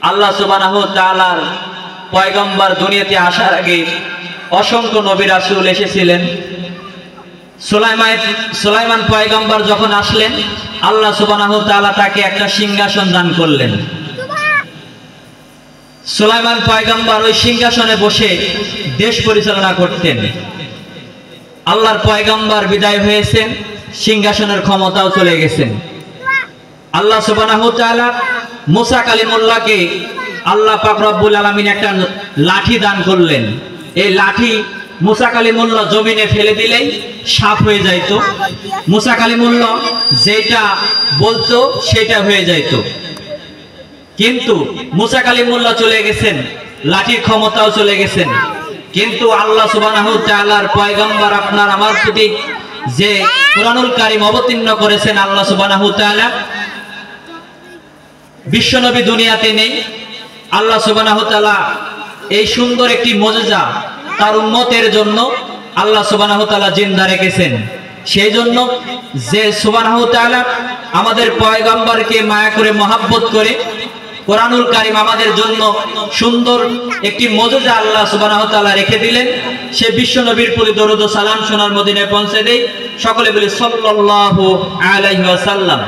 আল্লাহ সুবহানাহু ওয়া তাআলার পয়গম্বর দুনিয়াতে আসার আগে অসংখ্য নবী রাসূল এসেছিলেন। সুলাইমান পয়গম্বর যখন আসলেন, আল্লাহ সুবহানাহু ওয়া তাআলা তাকে একটা সিংহাসন দান করলেন। সুলাইমান পয়গম্বর ওই সিংহাসনে বসে দেশ পরিচালনা করতেন। আল্লাহর পয়গম্বর বিদায় হয়েছেন, সিংহাসনের ক্ষমতাও চলে গেছেন। আল্লাহ সুবহানাহু ওয়া তাআলা মুসা কালিমুল্লাহকে আল্লাহ পাক রব্বুল আলামিন একটা লাঠি দান করলেন। এই লাঠি মুসা কালিমুল্লাহ জমিনে ফেলে দিলেই সাপ হয়ে যাইতো। মুসা কালিমুল্লাহ যেটা বলতো সেটা হয়ে যাইতো। কিন্তু মুসা কালিমুল্লাহ চলে গেছেন, লাঠির ক্ষমতাও চলে গেছেন। কিন্তু আল্লাহ সুবহানাহু ওয়া তাআলার পয়গম্বর আপনার আমার প্রতি যে কুরআনুল কারীম অবতীর্ণ করেছেন, আল্লাহ সুবহানাহু ওয়া তাআলা বিশ্বনবী দুনিয়াতে নেই। আল্লাহ সুবহানাহু ওয়া তাআলা এই সুন্দর একটি মুজিজা তার উম্মতের জন্য আল্লাহ সুবহানাহু ওয়া তাআলা জিন্দা রেখেছেন। সেই জন্য যে সুবহানাহু ওয়া তাআলা আমাদের পয়গম্বরকে মায়া করে মহব্বত করে কুরআনুল কারীম আমাদের জন্য সুন্দর একটি মুজিজা আল্লাহ সুবহানাহু ওয়া তাআলা রেখে দিলেন। সে বিশ্বনবীর প্রতি দরুদ ও সালাম সোনার মদিনায় পৌঁছে দেই। সকলে বলি সাল্লাল্লাহু আলাইহি ওয়াসাল্লাম।